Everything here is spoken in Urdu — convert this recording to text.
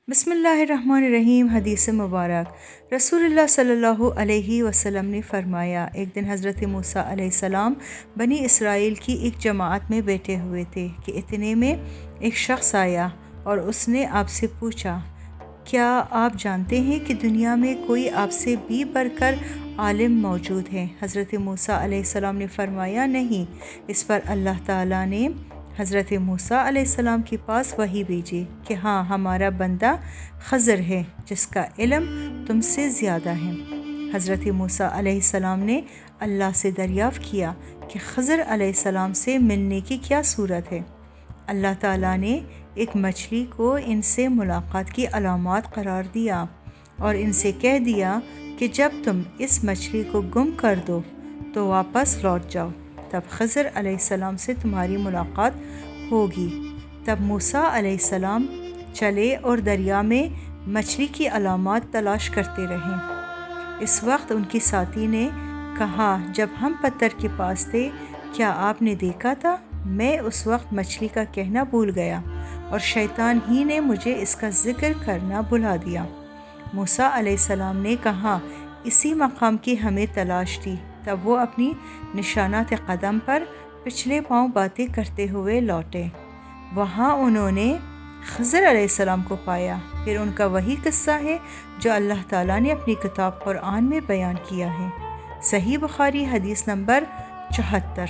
بسم اللہ الرحمن الرحیم۔ حدیث مبارک رسول اللہ صلی اللہ علیہ وسلم نے فرمایا، ایک دن حضرت موسیٰ علیہ السلام بنی اسرائیل کی ایک جماعت میں بیٹھے ہوئے تھے کہ اتنے میں ایک شخص آیا اور اس نے آپ سے پوچھا، کیا آپ جانتے ہیں کہ دنیا میں کوئی آپ سے بھی بڑھ کر عالم موجود ہے؟ حضرت موسیٰ علیہ السلام نے فرمایا، نہیں۔ اس پر اللہ تعالیٰ نے حضرت موسیٰ علیہ السلام کے پاس وحی بھیجی کہ ہاں، ہمارا بندہ خضر ہے جس کا علم تم سے زیادہ ہے۔ حضرت موسیٰ علیہ السلام نے اللہ سے دریافت کیا کہ خضر علیہ السلام سے ملنے کی کیا صورت ہے؟ اللہ تعالیٰ نے ایک مچھلی کو ان سے ملاقات کی علامات قرار دیا اور ان سے کہہ دیا کہ جب تم اس مچھلی کو گم کر دو تو واپس لوٹ جاؤ، تب خضر علیہ السلام سے تمہاری ملاقات ہوگی۔ تب موسیٰ علیہ السلام چلے اور دریا میں مچھلی کی علامات تلاش کرتے رہے۔ اس وقت ان کی ساتھی نے کہا، جب ہم پتھر کے پاس تھے کیا آپ نے دیکھا تھا؟ میں اس وقت مچھلی کا کہنا بھول گیا اور شیطان ہی نے مجھے اس کا ذکر کرنا بھلا دیا۔ موسیٰ علیہ السلام نے کہا، اسی مقام کی ہمیں تلاش تھی۔ تب وہ اپنی نشانات قدم پر پچھلے پاؤں باتیں کرتے ہوئے لوٹے۔ وہاں انہوں نے خضر علیہ السلام کو پایا۔ پھر ان کا وہی قصہ ہے جو اللہ تعالیٰ نے اپنی کتاب قرآن میں بیان کیا ہے۔ صحیح بخاری حدیث نمبر 74۔